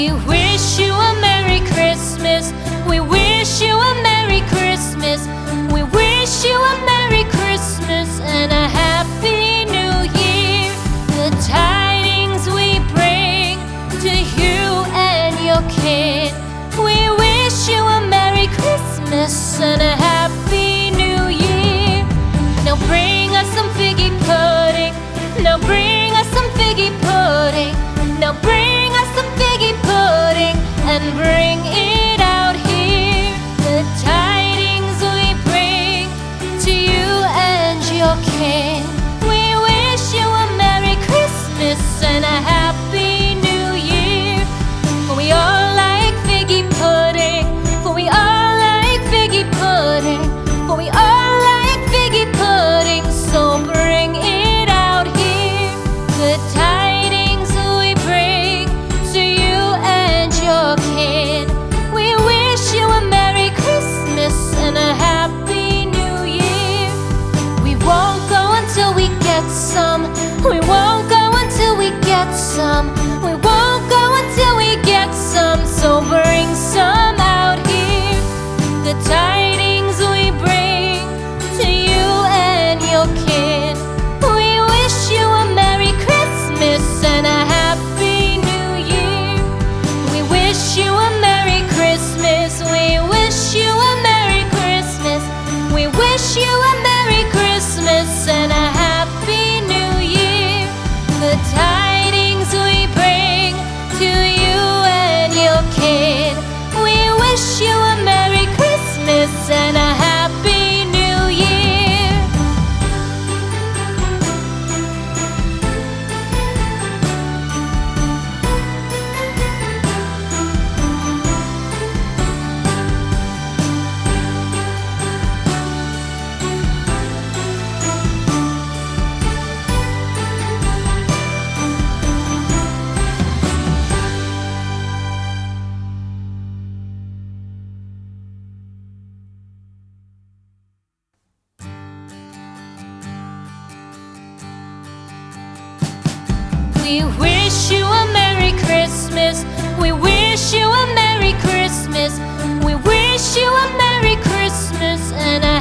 We wish you a Merry Christmas. We wish you a Merry Christmas. We wish you a Merry Christmas and a Happy New Year. The tidings we bring to you and your kid. We wish you a Merry Christmas and a Happy New Year. Now bring us some figgy pudding. Now bring us some figgy pudding. Now bring us some figgy pudding and bring it out here. The tidings we bring to you and your kin. We wish you a Merry Christmas and a Happy New Year. For we all like figgy pudding. For we all like figgy pudding. For we all like figgy pudding. So bring it out here. The tidings we bring to you and your kid. We wish you a Merry Christmas and a Happy New Year. We won't go until we get some. We won't go until we get some. We won't go until we get some. So bring some out here. The tidings we bring to you and your kid. We wish you a Merry Christmas and a Happy New Year. We wish you a Merry Christmas. We wish you a Merry Christmas. We wish you a Merry Christmas and a Happy New Year. The tidings we bring to you and your kid. We wish you a Merry Christmas and a Happy New Year. We wish you a Merry Christmas. We wish you a Merry Christmas. We wish you a Merry Christmas and a